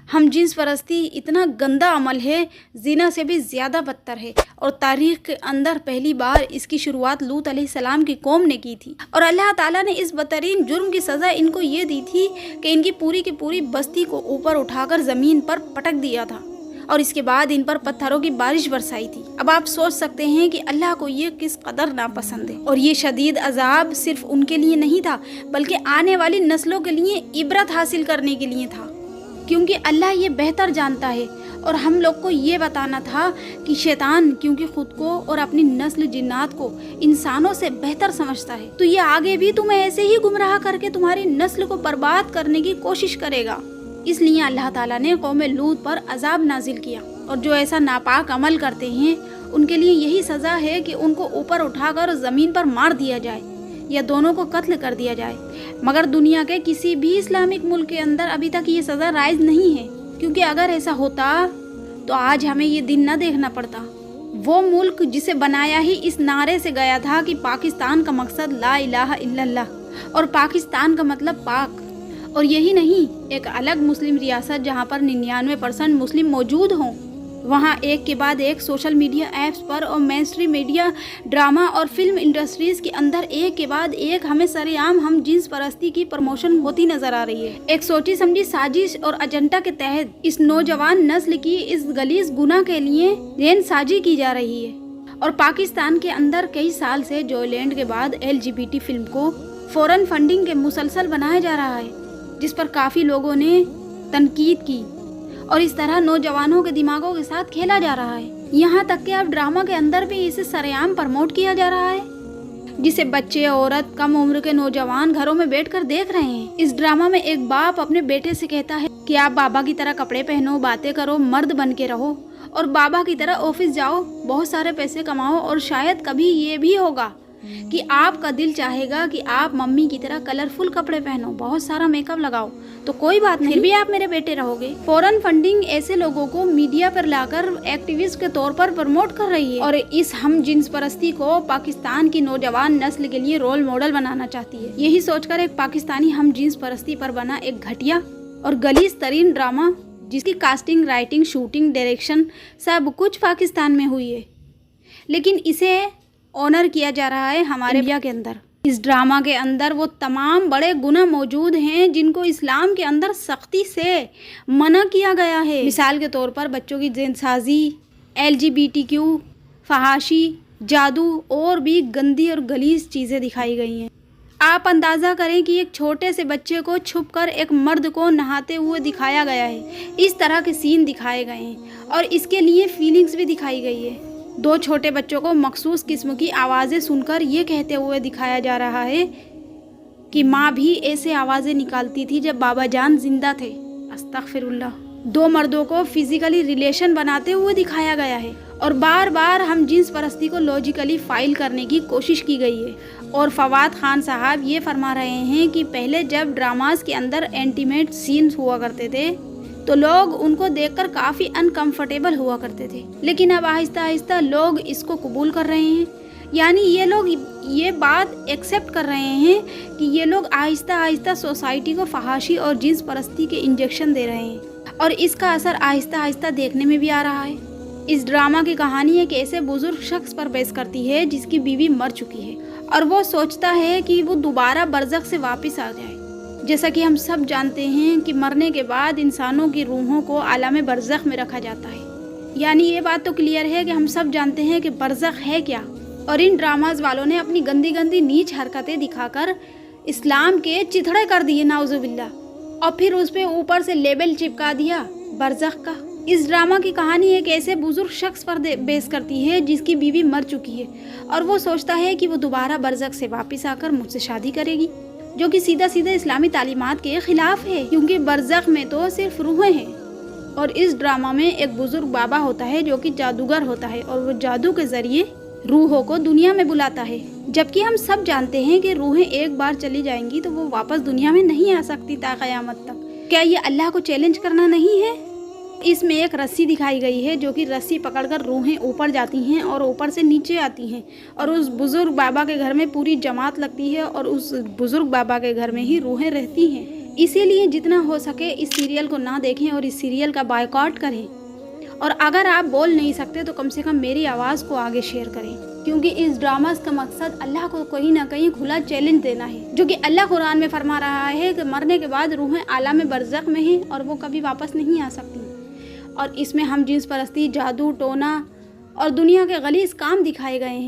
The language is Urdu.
ہم جنس پرستی اتنا گندا عمل ہے، زنا سے بھی زیادہ بدتر ہے، اور تاریخ کے اندر پہلی بار اس کی شروعات لوط علیہ السلام کی قوم نے کی تھی، اور اللہ تعالیٰ نے اس بدترین جرم کی سزا ان کو یہ دی تھی کہ ان کی پوری بستی کو اوپر اٹھا کر زمین پر پٹک دیا تھا، اور اس کے بعد ان پر پتھروں کی بارش برسائی تھی۔ اب آپ سوچ سکتے ہیں کہ اللہ کو یہ کس قدر ناپسند ہے، اور یہ شدید عذاب صرف ان کے لیے نہیں تھا بلکہ آنے والی نسلوں کے لیے عبرت حاصل کرنے کے لیے تھا، کیونکہ اللہ یہ بہتر جانتا ہے، اور ہم لوگ کو یہ بتانا تھا کہ شیطان کیونکہ خود کو اور اپنی نسل جنات کو انسانوں سے بہتر سمجھتا ہے، تو یہ آگے بھی تمہیں ایسے ہی گمراہ کر کے تمہاری نسل کو برباد کرنے کی کوشش کرے گا۔ اس لیے اللہ تعالیٰ نے قوم لوط پر عذاب نازل کیا، اور جو ایسا ناپاک عمل کرتے ہیں ان کے لیے یہی سزا ہے کہ ان کو اوپر اٹھا کر زمین پر مار دیا جائے یا دونوں کو قتل کر دیا جائے۔ مگر دنیا کے کسی بھی اسلامک ملک کے اندر ابھی تک یہ سزا رائج نہیں ہے، کیونکہ اگر ایسا ہوتا تو آج ہمیں یہ دن نہ دیکھنا پڑتا۔ وہ ملک جسے بنایا ہی اس نعرے سے گیا تھا کہ پاکستان کا مقصد لا الہ الا اللہ، اور پاکستان کا مطلب پاک، اور یہی نہیں ایک الگ مسلم ریاست جہاں پر 99% مسلم موجود ہوں، وہاں ایک کے بعد ایک سوشل میڈیا ایپس پر اور مین اسٹریم میڈیا، ڈرامہ اور فلم انڈسٹریز کے اندر ایک کے بعد ایک ہمیں سرعام ہم جنس پرستی کی پروموشن ہوتی نظر آ رہی ہے۔ ایک سوچی سمجھی سازش اور ایجنڈا کے تحت اس نوجوان نسل کی اس غلیظ گناہ کے لیے ذہن سازی کی جا رہی ہے، اور پاکستان کے اندر کئی سال سے جوائے لینڈ کے بعد LGBT فلم کو فورن فنڈنگ کے مسلسل بنایا جا رہا ہے، جس پر کافی لوگوں نے تنقید کی، اور اس طرح نوجوانوں کے دماغوں کے ساتھ کھیلا جا رہا ہے، یہاں تک کہ اب ڈرامہ کے اندر بھی اسے سرعام پروموٹ کیا جا رہا ہے، جسے بچے، عورت، کم عمر کے نوجوان گھروں میں بیٹھ کر دیکھ رہے ہیں۔ اس ڈرامہ میں ایک باپ اپنے بیٹے سے کہتا ہے کہ آپ بابا کی طرح کپڑے پہنو، باتیں کرو، مرد بن کے رہو، اور بابا کی طرح آفس جاؤ، بہت سارے پیسے کماؤ، اور شاید کبھی یہ بھی ہوگا کہ آپ کا دل چاہے گا کہ آپ ممی کی طرح کلرفل کپڑے پہنو، بہت سارا میک اپ لگاؤ، تو کوئی بات نہیں، پھر بھی آپ میرے بیٹے رہو گے۔ فورن فنڈنگ ایسے لوگوں کو میڈیا پر لا کر ایکٹیوسٹ کے طور پر پروموٹ کر رہی ہے، اور اس ہم جنس پرستی کو پاکستان کی نوجوان نسل کے لیے رول ماڈل بنانا چاہتی ہے۔ یہی سوچ کر ایک پاکستانی ہم جنس پرستی پر بنا ایک گھٹیا اور غلیظ ترین ڈرامہ، جس کی کاسٹنگ، رائٹنگ، شوٹنگ، ڈائریکشن سب کچھ پاکستان میں ہوئی ہے، لیکن اسے آنر کیا جا رہا ہے ہمارے انڈیا کے اندر۔ اس ڈرامہ کے اندر وہ تمام بڑے گناہ موجود ہیں جن کو اسلام کے اندر سختی سے منع کیا گیا ہے۔ مثال کے طور پر بچوں کی ذہن سازی، LGBTQ، فحاشی، جادو، اور بھی گندی اور غلیظ چیزیں دکھائی گئی ہیں۔ آپ اندازہ کریں کہ ایک چھوٹے سے بچے کو چھپ کر ایک مرد کو نہاتے ہوئے دکھایا گیا ہے، اس طرح کے سین دکھائے گئے ہیں، اور اس کے لیے فیلنگز بھی دکھائی گئی ہے۔ 2 چھوٹے بچوں کو مخصوص قسم کی آوازیں سن کر یہ کہتے ہوئے دکھایا جا رہا ہے کہ ماں بھی ایسے آوازیں نکالتی تھی جب بابا جان زندہ تھے، استغفر اللہ۔ 2 مردوں کو فزیکلی ریلیشن بناتے ہوئے دکھایا گیا ہے، اور بار بار ہم جنس پرستی کو لاجیکلی فائل کرنے کی کوشش کی گئی ہے، اور فواد خان صاحب یہ فرما رہے ہیں کہ پہلے جب ڈراماز کے اندر انٹیمیٹ سینز ہوا کرتے تھے تو لوگ ان کو دیکھ کر کافی انکمفرٹیبل ہوا کرتے تھے، لیکن اب آہستہ آہستہ لوگ اس کو قبول کر رہے ہیں، یعنی یہ لوگ یہ بات ایکسیپٹ کر رہے ہیں کہ یہ لوگ آہستہ آہستہ سوسائٹی کو فحاشی اور جنس پرستی کے انجیکشن دے رہے ہیں، اور اس کا اثر آہستہ آہستہ دیکھنے میں بھی آ رہا ہے۔ اس ڈرامہ کی کہانی ایک ایسے بزرگ شخص پر بیس کرتی ہے جس کی بیوی مر چکی ہے، اور وہ سوچتا ہے کہ وہ دوبارہ برزخ سے واپس آ جائے۔ جیسا کہ ہم سب جانتے ہیں کہ مرنے کے بعد انسانوں کی روحوں کو عالم برزخ میں رکھا جاتا ہے، یعنی یہ بات تو کلیئر ہے کہ ہم سب جانتے ہیں کہ برزخ ہے کیا، اور ان ڈراماز والوں نے اپنی گندی گندی نیچ حرکتیں دکھا کر اسلام کے چتھڑے کر دیے، نعوذ باللہ، اور پھر اس پہ اوپر سے لیبل چپکا دیا برزخ کا۔ اس ڈرامہ کی کہانی ایک ایسے بزرگ شخص پر بیس کرتی ہے جس کی بیوی مر چکی ہے، اور وہ سوچتا ہے کہ وہ دوبارہ برزخ سے واپس آ کر مجھ سے شادی کرے گی، جو کہ سیدھا سیدھا اسلامی تعلیمات کے خلاف ہے، کیونکہ برزخ میں تو صرف روحیں ہیں، اور اس ڈرامہ میں ایک بزرگ بابا ہوتا ہے جو کہ جادوگر ہوتا ہے، اور وہ جادو کے ذریعے روحوں کو دنیا میں بلاتا ہے، جبکہ ہم سب جانتے ہیں کہ روحیں ایک بار چلی جائیں گی تو وہ واپس دنیا میں نہیں آ سکتی تا قیامت تک۔ کیا یہ اللہ کو چیلنج کرنا نہیں ہے؟ اس میں ایک رسی دکھائی گئی ہے جو کہ رسی پکڑ کر روحیں اوپر جاتی ہیں اور اوپر سے نیچے آتی ہیں، اور اس بزرگ بابا کے گھر میں پوری جماعت لگتی ہے، اور اس بزرگ بابا کے گھر میں ہی روحیں رہتی ہیں۔ اسی لیے جتنا ہو سکے اس سیریل کو نہ دیکھیں اور اس سیریل کا بائیکاٹ کریں، اور اگر آپ بول نہیں سکتے تو کم سے کم میری آواز کو آگے شیئر کریں، کیونکہ اس ڈراماز کا مقصد اللہ کو کہیں نہ کہیں کھلا چیلنج دینا ہے، جو کہ اللہ قرآن میں فرما رہا ہے کہ مرنے کے بعد روحیں عالم برزخ میں ہیں اور وہ کبھی واپس نہیں آ سکتی، اور اس میں ہم جنس پرستی، جادو ٹونا اور دنیا کے غلیظ کام دکھائے گئے ہیں۔